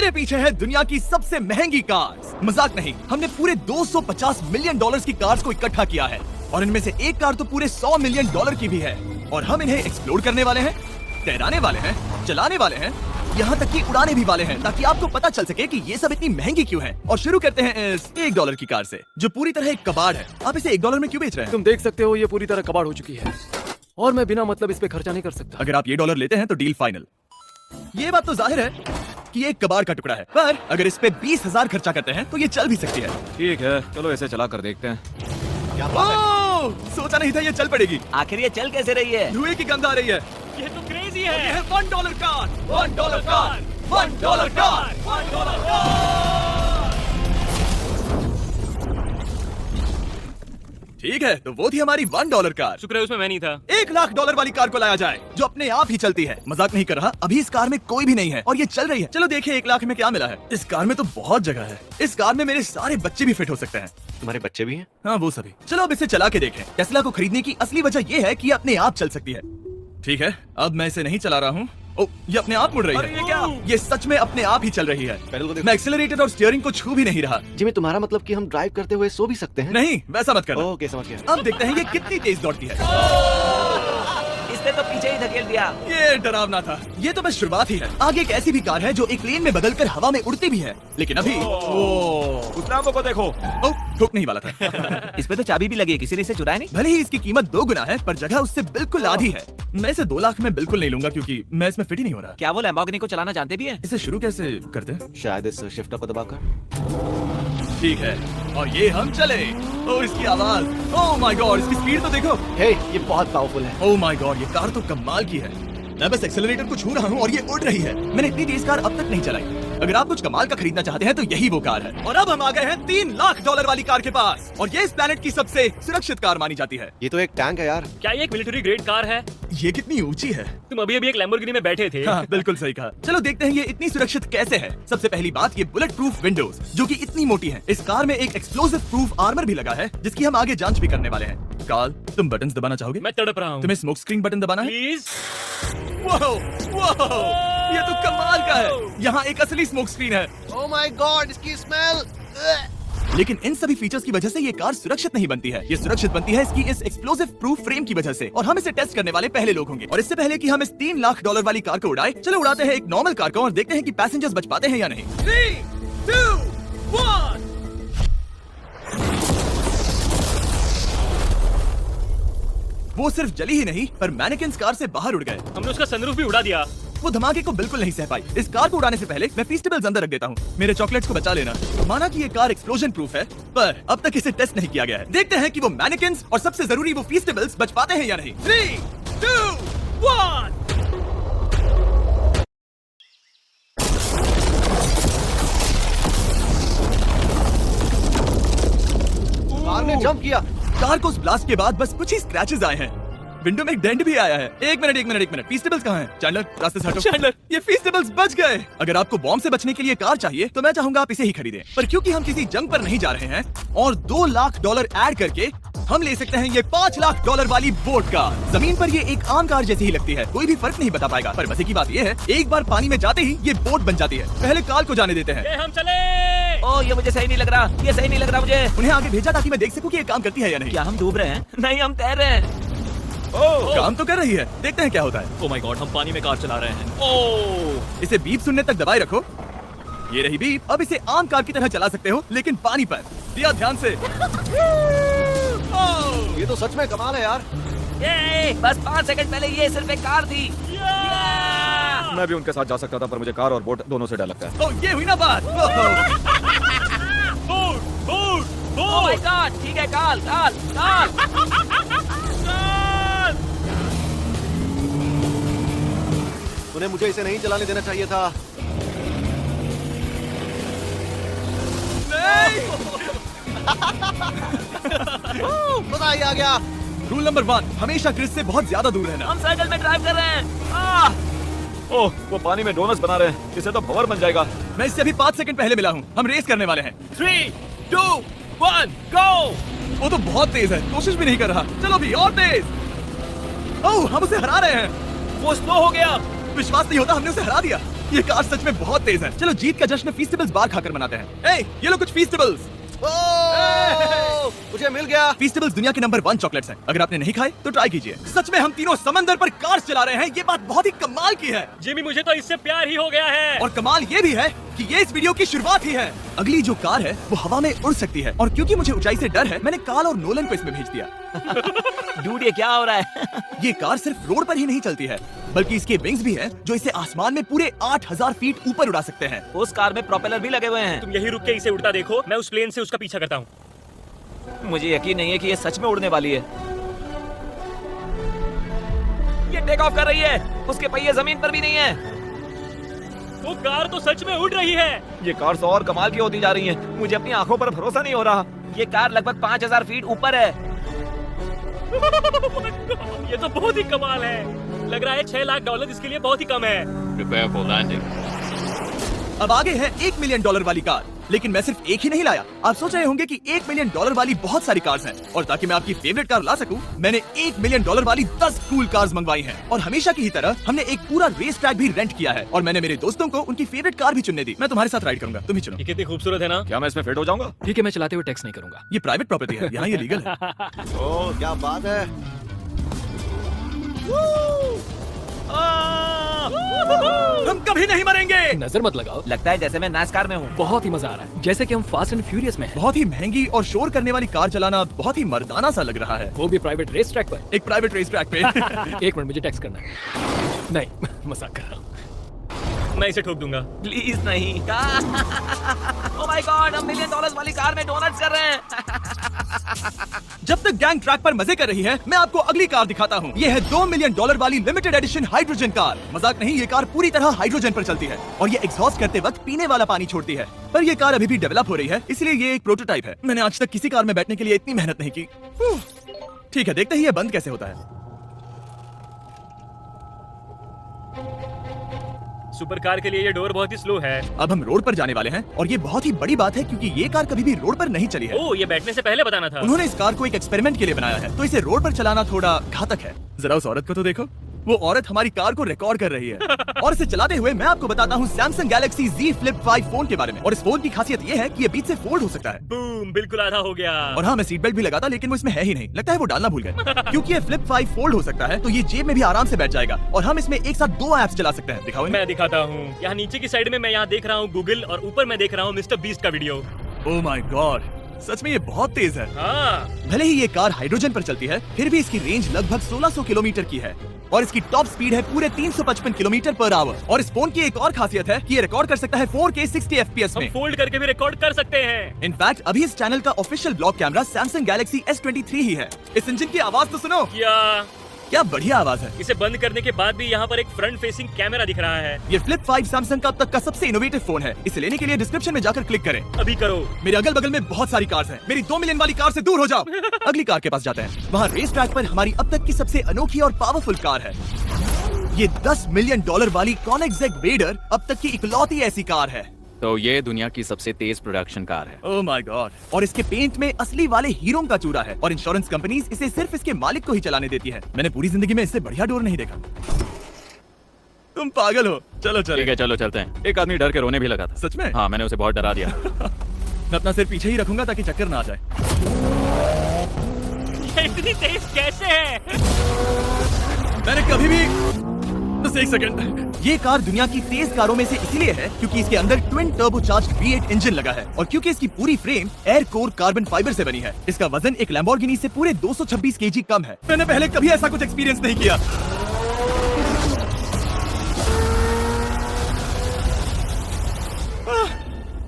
मेरे पीछे है दुनिया की सबसे महंगी कार्स। मजाक नहीं, हमने पूरे 250 मिलियन डॉलर्स की कार्स को इकट्ठा किया है और इनमें से एक कार तो पूरे 100 मिलियन डॉलर की भी है। और हम इन्हें एक्सप्लोर करने वाले हैं, तैराने वाले हैं, चलाने वाले हैं, यहाँ तक कि उड़ाने भी वाले हैं, ताकि आपको पता चल सके कि ये सब इतनी महंगी क्यों है। और शुरू करते हैं इस $1 की कार से, जो पूरी तरह एक कबाड़ है। आप इसे $1 में क्यों बेच रहे हैं? तुम देख सकते हो ये पूरी तरह कबाड़ हो चुकी है और मैं बिना मतलब इस पे खर्चा नहीं कर सकता। अगर आप ये $1 लेते हैं तो डील फाइनल। ये बात तो जाहिर है कि ये एक कबाड़ का टुकड़ा है, पर अगर इस पे 20,000 खर्चा करते हैं तो ये चल भी सकती है। ठीक है, चलो इसे चला कर देखते हैं। क्या बात है? सोचा नहीं था ये चल पड़ेगी। आखिर ये चल कैसे रही है? धुएं की गंध आ रही है। ये तो क्रेजी है। ये है $1 कार, $1 कार, $1 कार, $1 कार। ठीक है, तो वो थी हमारी $1 कार। शुक्र है उसमें मैं नहीं था। $1 लाख वाली कार को लाया जाए, जो अपने आप ही चलती है। मजाक नहीं कर रहा, अभी इस कार में कोई भी नहीं है और ये चल रही है। चलो देखिए 1 लाख में क्या मिला है। इस कार में तो बहुत जगह है। इस कार में मेरे सारे बच्चे भी फिट हो सकते हैं। तुम्हारे बच्चे भी हैं? हाँ, वो सभी। चलो अब इसे चला के देखें। टेस्ला को खरीदने की असली वजह ये है कि ये अपने आप चल सकती है। ठीक है, अब मैं इसे नहीं चला रहा हूँ। ओ, ये अपने आप मुड़ रही अरे है। ये क्या? ये सच में अपने आप ही चल रही है। पैडल को देखो। मैं एक्सेलरेटर और स्टीयरिंग को छू भी नहीं रहा। जिमी, तुम्हारा मतलब कि हम ड्राइव करते हुए सो भी सकते हैं? नहीं, वैसा मत करना। ओके, समझ गया। अब देखते हैं ये कितनी तेज दौड़ती है। इसने तो पीछे ही धकेल दिया। ये डरावना था। ये तो बस शुरुआत ही है। आगे एक ऐसी भी कार है जो एक लेन में बदलकर हवा में उड़ती भी है, लेकिन अभी उस लैम्बो को देखो। ठोक नहीं वाला था। इस पे तो चाबी भी लगी है, किसी ने इसे चुराया नहीं? भले ही इसकी कीमत 2 गुना है, पर जगह उससे बिल्कुल आधी है। मैं इसे 2 लाख में बिल्कुल नहीं लूंगा, क्योंकि मैं इसमें फिट ही नहीं हो रहा। क्या वो लैम्बोर्गिनी को चलाना जानते भी हैं? इसे शुरू कैसे करते हैं? शायद इस शिफ्टर को दबाकर। ठीक है, और ये हम चले। ओ, इसकी आवाज, ओह माय गॉड, इसकी स्पीड तो देखो। हे, ये बहुत पावरफुल है। ओह माय गॉड, ये कार तो कमाल की है। मैं बस एक्सेलरेटर को छू रहा हूँ और ये उड़ रही है। मैंने इतनी तेज कार अब तक नहीं चलाई। अगर आप कुछ कमाल का खरीदना चाहते हैं तो यही वो कार है। और अब हम आ गए हैं $3 लाख वाली कार के पास, और ये इस प्लेनेट की सबसे सुरक्षित कार मानी जाती है। ये तो एक टैंक है यार। क्या ये एक मिलिट्री ग्रेड कार है? ये कितनी ऊंची है। तुम अभी अभी एक लैम्बोर्गिनी में बैठे थे। हाँ, बिल्कुल सही कहा। चलो देखते हैं ये इतनी सुरक्षित कैसे है। सबसे पहली बात, ये बुलेट प्रूफ विंडोज, जो कि इतनी मोटी है। इस कार में एक एक्सप्लोसिव प्रूफ आर्मर भी लगा है, जिसकी हम आगे जांच भी करने वाले हैं। कार्ल, तुम बटन्स दबाना चाहोगे? मैं तड़प रहा हूँ। तुम्हें स्मोक स्क्रीन बटन दबाना है? प्लीज। वाह, वाह, ये तो कमाल का है। यहाँ एक असली स्मोक स्क्रीन है। ओह माय गॉड, इसकी स्मेल। लेकिन इन सभी फीचर्स की वजह से ये कार सुरक्षित नहीं बनती है। ये सुरक्षित बनती है इसकी इस एक्सप्लोसिव प्रूफ फ्रेम की वजह से, और हम इसे टेस्ट करने वाले पहले लोग होंगे। और इससे पहले कि हम इस $3 लाख वाली कार को उड़ाए, चलो उड़ाते हैं एक नॉर्मल कार को और देखते हैं कि पैसेंजर्स बच पाते हैं या नहीं। 3, 2, 1। वो सिर्फ जली ही नहीं, पर मैनेकिन्स कार से बाहर उड़ गए। हमने उसका सनरूफ भी उड़ा दिया। वो धमाके को बिल्कुल नहीं सह पाई। इस कार को उड़ाने से पहले मैं फीस्टेबल्स अंदर रख देता हूँ। मेरे चॉकलेट्स को बचा लेना। माना कि ये कार एक्सप्लोजन प्रूफ है, पर अब तक इसे टेस्ट नहीं किया गया है। देखते हैं कि वो मैनेकिन्स और सबसे जरूरी वो फीस्टेबल्स बच पाते हैं या नहीं। 3, 2, 1। कार ने जंप किया। कार को उस ब्लास्ट के बाद बस कुछ ही स्क्रैचेस आए हैं। विंडो में एक डेंट भी आया है। एक मिनट, फीस्टेबल्स कहाँ हैं? चैंडलर, रास्ते से हटो। चैंडलर, ये फीस्टेबल्स बच गए। अगर आपको बॉम्ब से बचने के लिए कार चाहिए तो मैं चाहूंगा आप इसे ही खरीदें। पर क्योंकि हम किसी जंग पर नहीं जा रहे हैं और $2 लाख ऐड करके हम ले सकते हैं ये $5 लाख वाली बोट कार। जमीन पर ये एक आम कार जैसी ही लगती है, कोई भी फर्क नहीं बता पाएगा। पर मजे की बात ये है, एक बार पानी में जाते ही ये बोट बन जाती है। पहले कार्ल को जाने देते हैं। हम चले। ओह, ये मुझे सही नहीं लग रहा। ये सही नहीं लग रहा मुझे। उन्हें आगे भेजा ताकि मैं देख सकूं कि ये काम करती है या नहीं। क्या हम डूब रहे हैं? नहीं, हम तैर रहे हैं। काम तो कर रही है, देखते हैं क्या होता है। ओह माय गॉड, हम पानी में कार चला रहे हैं। ओह, इसे बीप सुनने तक दबाए रखो। ये रही बीप। अब इसे आम कार की तरह चला सकते हो, लेकिन पानी पर। दिया ध्यान से। ये तो सच में कमाल है यार। ये बस 5 सेकंड पहले ये सिर्फ एक कार थी। मैं भी उनके साथ जा सकता था, पर मुझे कार और बोट दोनों से डर लगता है। ये हुई ना बात। ओह माय गॉड, ठीक है, कार्ल। उन्हें मुझे इसे नहीं चलाने देना चाहिए था। मजा ही आ गया। रूल नंबर 1, हमेशा ग्रिड से बहुत ज्यादा दूर रहना। हम साइकिल में ड्राइव कर रहे हैं। ओह, वो पानी में डोनट्स बना रहे हैं। इसे तो भंवर बन जाएगा। मैं इससे अभी 5 सेकंड पहले मिला हूँ। हम रेस करने वाले हैं। 3, 2, 1, गो। वो तो बहुत तेज है, कोशिश भी नहीं कर रहा। चलो भी और तेज। ओह, हम उसे हरा रहे हैं। वो स्लो हो गया। विश्वास नहीं होता, हमने उसे हरा दिया। ये कार सच में बहुत तेज है। चलो जीत का जश्न फीस्टेबल्स बार खाकर मनाते हैं। ये लो कुछ फीस्टेबल्स। मुझे मिल गया। फीस्टेबल्स दुनिया के नंबर 1 चॉकलेट्स हैं। अगर आपने नहीं खाए तो ट्राई कीजिए। सच में हम तीनों समंदर पर कार चला रहे हैं, ये बात बहुत ही कमाल की है। जिमी मुझे तो इससे प्यार ही हो गया है। और कमाल ये भी है कि ये इस वीडियो की शुरुआत ही है। अगली जो कार है वो हवा में उड़ सकती है, और क्योंकि मुझे ऊंचाई से डर है मैंने काल और नोलन को इसमें भेज दिया। डूड ये क्या हो रहा है? ये कार सिर्फ रोड पर ही नहीं चलती है, बल्कि इसके विंग्स भी हैं जो इसे आसमान में पूरे 8000 फीट ऊपर उड़ा सकते हैं। उस कार में प्रोपेलर भी लगे हुए हैं। तुम यही रुक के इसे उड़ता देखो, मैं उस प्लेन से उसका पीछा करता हूँ। मुझे यकीन नहीं है कि ये सच में उड़ने वाली है। ये टेक ऑफ कर रही है, उसके पहिए जमीन पर भी नहीं है। वो कार तो सच में उड़ रही है। ये कार तो और कमाल की होती जा रही है। मुझे अपनी आंखों पर भरोसा नहीं हो रहा। ये कार लगभग 5000 फीट ऊपर है। ये तो बहुत ही कमाल है। लग रहा है $6 लाख इसके लिए बहुत ही कम है। Prepare for landing. अब आगे है $1 मिलियन वाली कार, लेकिन मैं सिर्फ एक ही नहीं लाया। आप सोच रहे होंगे कि $1 मिलियन वाली बहुत सारी कार्स हैं, और ताकि मैं आपकी फेवरेट कार ला सकूं, मैंने $1 मिलियन वाली 10 कूल कार्स मंगवाई हैं। और हमेशा की ही तरह हमने एक पूरा रेस ट्रैक भी रेंट किया है, और मैंने मेरे दोस्तों को उनकी फेवरेट कार भी चुनने दी। मैं तुम्हारे साथ राइड करूंगा, तुम ही चुनो। ये कितनी खूबसूरत है ना। क्या मैं इसमें फिट हो जाऊंगा? ठीक है, मैं चलाते हुए टैक्स नहीं करूंगा। ये प्राइवेट प्रॉपर्टी है, यहाँ ये लीगल है। ओह क्या बात है। हम कभी नहीं मरेंगे। नजर मत लगाओ, लगता है जैसे मैं नासकार में हूँ। बहुत ही मजा आ रहा है, जैसे कि हम फास्ट एंड फ्यूरियस में हैं। बहुत ही महंगी और शोर करने वाली कार चलाना बहुत ही मर्दाना सा लग रहा है। वो भी प्राइवेट रेस ट्रैक पर। एक प्राइवेट रेस ट्रैक पे। 1 मिनट, मुझे टैक्स करना है। नहीं, मजाक कर रहा हूँ। मैं इसे ठोक दूंगा। प्लीज नहीं। ओह माय गॉड, हम $1 मिलियन वाली कार में डोनट्स कर रहे हैं। जब तक गैंग ट्रैक पर मजे कर रही है, मैं आपको अगली कार दिखाता हूँ। ये है $2 मिलियन वाली लिमिटेड एडिशन हाइड्रोजन कार। मजाक नहीं, ये कार पूरी तरह हाइड्रोजन पर चलती है, और ये एग्जॉस्ट करते वक्त पीने वाला पानी छोड़ती है। पर ये कार अभी भी डेवलप हो रही है, इसलिए ये एक प्रोटोटाइप है। मैंने आज तक किसी कार में बैठने के लिए इतनी मेहनत नहीं की। ठीक है, देखते ही ये बंद कैसे होता है। सुपर कार के लिए ये डोर बहुत ही स्लो है। अब हम रोड पर जाने वाले हैं, और ये बहुत ही बड़ी बात है क्योंकि ये कार कभी भी रोड पर नहीं चली है। ओह, ये बैठने से पहले बताना था। उन्होंने इस कार को एक एक्सपेरिमेंट के लिए बनाया है, तो इसे रोड पर चलाना थोड़ा घातक है। जरा उस औरत को तो देखो, वो औरत हमारी कार को रिकॉर्ड कर रही है। और इसे चलाते हुए मैं आपको बताता हूँ Samsung Galaxy Z Flip 5 phone के बारे में। और इस फोन की खासियत ये है कि ये बीच से फोल्ड हो सकता है। बूम, बिल्कुल आधा हो गया। और हाँ, मैं सीट बेल्ट भी लगाता, लेकिन वो इसमें है ही नहीं। लगता है वो डालना भूल गए। क्योंकि ये Flip 5 फोल्ड हो सकता है, तो ये जेब में भी आराम से बैठ जाएगा, और हम इसमें एक साथ 2 ऐप्स चला सकते हैं। दिखाओ इन्हें। मैं दिखाता हूँ। यहाँ नीचे की साइड में मैं यहाँ देख रहा हूँ गूगल, और ऊपर मैं देख रहा हूँ मिस्टर बीस्ट का वीडियो। ओह माय गॉड, सच में ये बहुत तेज है। हाँ, भले ही ये कार हाइड्रोजन पर चलती है, फिर भी इसकी रेंज लगभग 1600 किलोमीटर की है, और इसकी टॉप स्पीड है पूरे 355 किलोमीटर पर आवर। और इस फोन की एक और खासियत है कि ये रिकॉर्ड कर सकता है 4K 60 FPS हम में। फोल्ड करके भी रिकॉर्ड कर सकते हैं। इनफैक्ट अभी इस चैनल का official blog camera Samsung Galaxy S23 ही है। इस इंजन की आवाज तो सुनो, क्या बढ़िया आवाज है। इसे बंद करने के बाद भी यहाँ पर एक फ्रंट फेसिंग कैमरा दिख रहा है। ये Flip 5 Samsung का अब तक का सबसे इनोवेटिव फोन है। इसे लेने के लिए डिस्क्रिप्शन में जाकर क्लिक करें। अभी करो। मेरे अगल बगल में बहुत सारी कार्स हैं। मेरी 2 मिलियन वाली कार से दूर हो जाओ। अगली कार के पास जाते हैं। वहाँ रेस ट्रैक पर हमारी अब तक की सबसे अनोखी और पावरफुल कार है। ये $10 मिलियन वाली Koenigsegg Raider अब तक की इकलौती ऐसी कार है। तो ये दुनिया की सबसे तेज प्रोडक्शन कार है। ओह माय गॉड, और इसके पेंट में असली वाले हीरो का चूरा है, और इंश्योरेंस कंपनीज इसे सिर्फ इसके मालिक को ही चलाने देती है। मैंने पूरी जिंदगी में इससे बढ़िया डोर नहीं देखा। तुम पागल हो। चलो ठीक चलो। है, चलो चलते हैं। एक आदमी डर के रोने भी लगा था। सच में? हाँ, मैंने उसे बहुत डरा दिया। मैं अपना सिर पीछे ही रखूंगा ताकि चक्कर ना आ जाए। ये इतनी तेज कैसे है? मैंने कभी भी बस एक सेकंड। ये कार दुनिया की तेज कारों में से इसीलिए है क्योंकि इसके अंदर ट्विन टर्बोचार्ज्ड V8 इंजन लगा है, और क्योंकि इसकी पूरी frame air core carbon fibre से बनी है। इसका वजन एक लैम्बोर्गिनी से पूरे 226 kg कम है। मैंने पहले कभी ऐसा कुछ एक्सपीरियंस नहीं किया।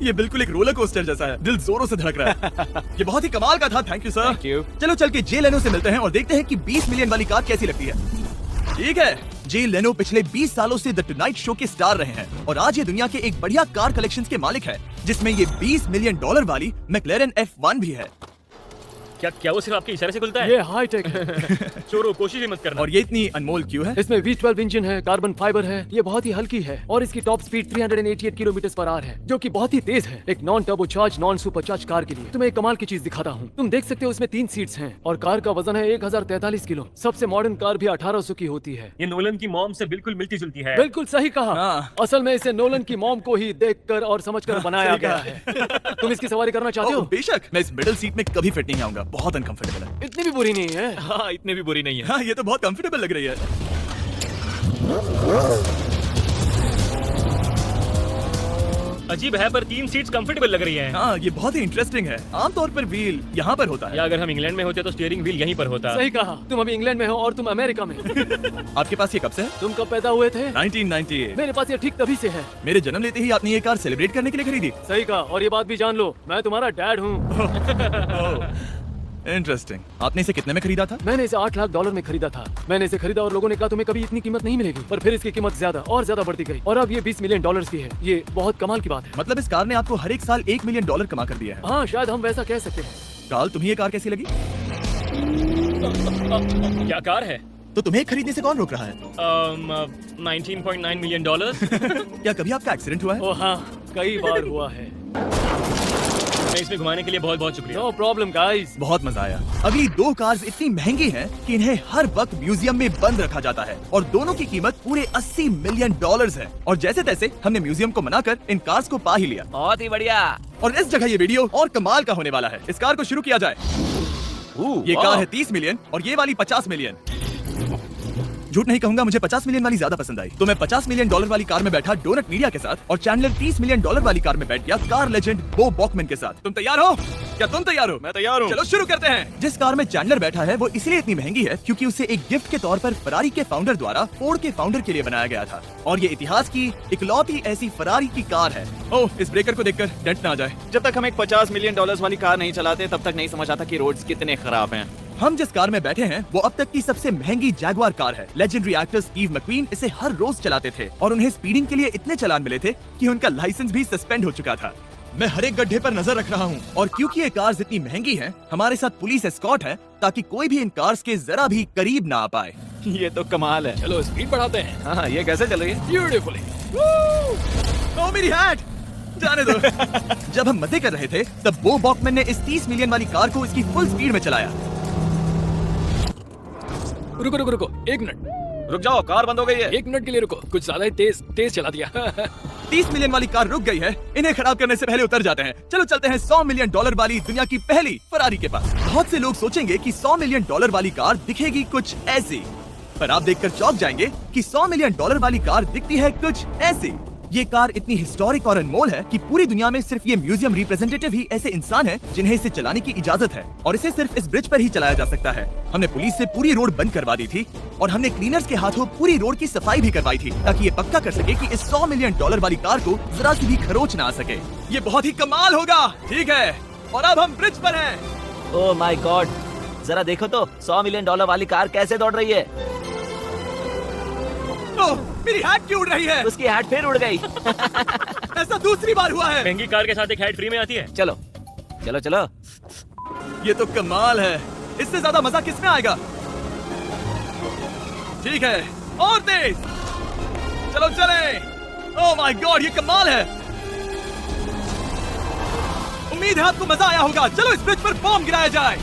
ये बिल्कुल एक रोलर कोस्टर जैसा है। दिल जोरों से धड़क रहा है। ये बहुत ही कमाल का था। Thank you sir. Thank you. चलो चल के जे लेनो से मिलते हैं और देखते हैं कि 20 मिलियन वाली कार कैसी लगती है। ठीक है, जे लेनो पिछले 20 सालों से द टुनाइट शो के स्टार रहे हैं, और आज ये दुनिया के एक बढ़िया कार कलेक्शंस के मालिक है, जिसमें ये $20 मिलियन वाली मैक्लेरन F1 भी है। क्या वो सिर्फ आपके इशारे से खुलता है? ये हाई टेक है। चोरों, कोशिश ही मत करना। और ये इतनी अनमोल क्यों है? इसमें V12 इंजन है, कार्बन फाइबर है, ये बहुत ही हल्की है और इसकी टॉप स्पीड 388 किलोमीटर/आवर है, जो कि बहुत ही तेज है एक non turbo charge non super charge car के लिए। तुम्हें एक कमाल की चीज दिखाता हूँ। तुम देख सकते हो इसमें 3 सीट्स हैं और कार का वजन है 1043 किलो। सबसे मॉडर्न कार भी 1800 की होती है। ये नोलन की मॉम से बिल्कुल मिलती जुलती है। बिल्कुल सही कहा। हाँ। असल में इसे नोलन की मॉम को ही देखकर और समझकर बनाया गया है। तुम इसकी सवारी करना चाहते ओह, हो? बेशक। मैं इस मिडिल सीट में कभी फिट नहीं आऊंगा, बहुत अनकंफर्टेबल है। इतनी भी बुरी नहीं है। हाँ, इतने भी बुरी नहीं है। हाँ, ये तो बहुत कंफर्टेबल लग रही है। अजीब है पर 3 सीट्स कंफर्टेबल लग रही हैं। हाँ, ये बहुत ही इंटरेस्टिंग है। आमतौर पर व्हील यहाँ पर होता है। या अगर हम इंग्लैंड में होते तो स्टीयरिंग व्हील यहीं पर होता। सही कहा। तुम अभी इंग्लैंड में हो और तुम अमेरिका में। आपके पास ये कब से है? तुम कब पैदा हुए थे? 1998। मेरे पास ये ठीक तभी से है। मेरे जन्म लेते ही आपने ये कार सेलिब्रेट करने के लिए खरीदी। सही कहा। और ये बात भी जान लो, मैं तुम्हारा डैड हूँ। इंटरेस्टिंग। आपने इसे कितने में खरीदा था? मैंने इसे $8 लाख में खरीदा था। मैंने इसे खरीदा और लोगों ने कहा तुम्हें कभी इतनी कीमत नहीं मिलेगी, पर फिर इसकी कीमत ज्यादा और ज्यादा बढ़ती गई और अब ये $20 मिलियन की है। ये बहुत कमाल की बात है। मतलब इस कार ने आपको हर एक साल $1 मिलियन कमा कर दिया है। हाँ, शायद हम वैसा कह सकते हैं। काल, तुम्हें ये कार कैसी लगी? क्या कार है? तो तुम्हें खरीदने से कौन रोक रहा है? 19.9 मिलियन डॉलर। क्या कभी आपका एक्सीडेंट हुआ है? ओ हाँ, कई बार हुआ है। मैं इसमें घुमाने के लिए बहुत बहुत शुक्रिया। No problem guys. बहुत मजा आया। अगली 2 कार्स इतनी महंगी हैं कि इन्हें हर वक्त म्यूजियम में बंद रखा जाता है और दोनों की कीमत पूरे $80 मिलियन है। और जैसे तैसे हमने म्यूजियम को मनाकर इन कार्स को पा ही लिया। बहुत ही बढ़िया। और इस जगह ये वीडियो और कमाल का होने वाला है। इस कार को शुरू किया जाए। ये कार है 30 मिलियन और ये वाली 50 मिलियन। झूठ नहीं कहूंगा, मुझे 50 मिलियन वाली ज्यादा पसंद आई। तो मैं $50 मिलियन वाली कार में बैठा डोनट मीडिया के साथ और चैंडलर $30 मिलियन वाली कार में बैठ गया कार लेजेंड बो बॉकमैन के साथ। तुम तैयार हो? क्या तुम तैयार हो? मैं तैयार हूँ। चलो शुरू करते हैं। जिस कार में चैंडलर बैठा है वो इसलिए इतनी महंगी है क्योंकि उसे एक गिफ्ट के तौर पर फरारी के फाउंडर द्वारा फोर्ड के फाउंडर के लिए बनाया गया था और ये इतिहास की इकलौती ऐसी फरारी की कार है। ओह, इस ब्रेकर को देखकर डेंट ना आ जाए। जब तक हम एक $50 मिलियन वाली कार नहीं चलाते तब तक नहीं समझ आता कि रोड्स कितने खराब हैं। हम जिस कार में बैठे हैं वो अब तक की सबसे महंगी जैगवार कार है। लेजेंडरी एक्टर स्टीव मैक्वीन इसे हर रोज चलाते थे और उन्हें स्पीडिंग के लिए इतने चालान मिले थे कि उनका लाइसेंस भी सस्पेंड हो चुका था। मैं हर एक गड्ढे पर नजर रख रहा हूँ और क्योंकि ये कार्स इतनी महंगी हैं, हमारे साथ पुलिस एस्कॉर्ट है ताकि कोई भी इन कार्स के जरा भी करीब ना आ पाए। ये तो कमाल है। चलो स्पीड बढ़ाते हैं। हाँ, ये कैसे चल रही है? ब्यूटीफुली। ओ मेरी हैट, जाने दो। जब हम मजे कर रहे थे तब बो बॉकमैन ने इस 30 मिलियन वाली कार को इसकी फुल स्पीड में चलाया। रुको रुको रुको, 1 मिनट। रुक जाओ, कार बंद हो गई है। 1 मिनट के लिए रुको। कुछ ज्यादा ही तेज चला दिया। 30 मिलियन वाली कार रुक गई है। इन्हें खराब करने से पहले उतर जाते हैं। चलो चलते हैं $100 मिलियन वाली दुनिया की पहली फरारी के पास। बहुत से लोग सोचेंगे कि $100 मिलियन वाली कार दिखेगी कुछ ऐसी, पर आप देखकर चौंक जाएंगे कि $100 मिलियन वाली कार दिखती है कुछ ऐसी। ये कार इतनी हिस्टोरिक और अनमोल है कि पूरी दुनिया में सिर्फ ये म्यूजियम रिप्रेजेंटेटिव ही ऐसे इंसान हैं जिन्हें इसे चलाने की इजाजत है और इसे सिर्फ इस ब्रिज पर ही चलाया जा सकता है। हमने पुलिस से पूरी रोड बंद करवा दी थी और हमने क्लीनर्स के हाथों पूरी रोड की सफाई भी करवाई थी ताकि ये पक्का कर सके कि इस $100 मिलियन वाली कार को जरा सी भी खरोच ना आ सके। ये बहुत ही कमाल होगा, ठीक है? और अब हम ब्रिज पर हैं। ओह माय गॉड, जरा देखो तो $100 मिलियन वाली कार कैसे दौड़ रही है। ओह, मेरी हैट क्यों उड़ रही है? उसकी हैट फिर उड़ गई। ऐसा दूसरी बार हुआ है। महंगी कार के साथ एक हैट फ्री में आती है। चलो चलो चलो। ये तो कमाल है। इससे ज्यादा मजा किसमें आएगा? ठीक है, और तेज। चलो चलें। ओह माय गॉड, ये कमाल है। उम्मीद है आपको मजा आया होगा। चलो इस ब्रिज पर बॉम्ब गिराया जाए।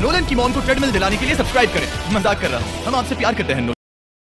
नोलन की मॉम को ट्रेडमिल दिलाने के लिए सब्सक्राइब करें। मजाक कर रहा हूँ, हम आपसे प्यार करते हैं।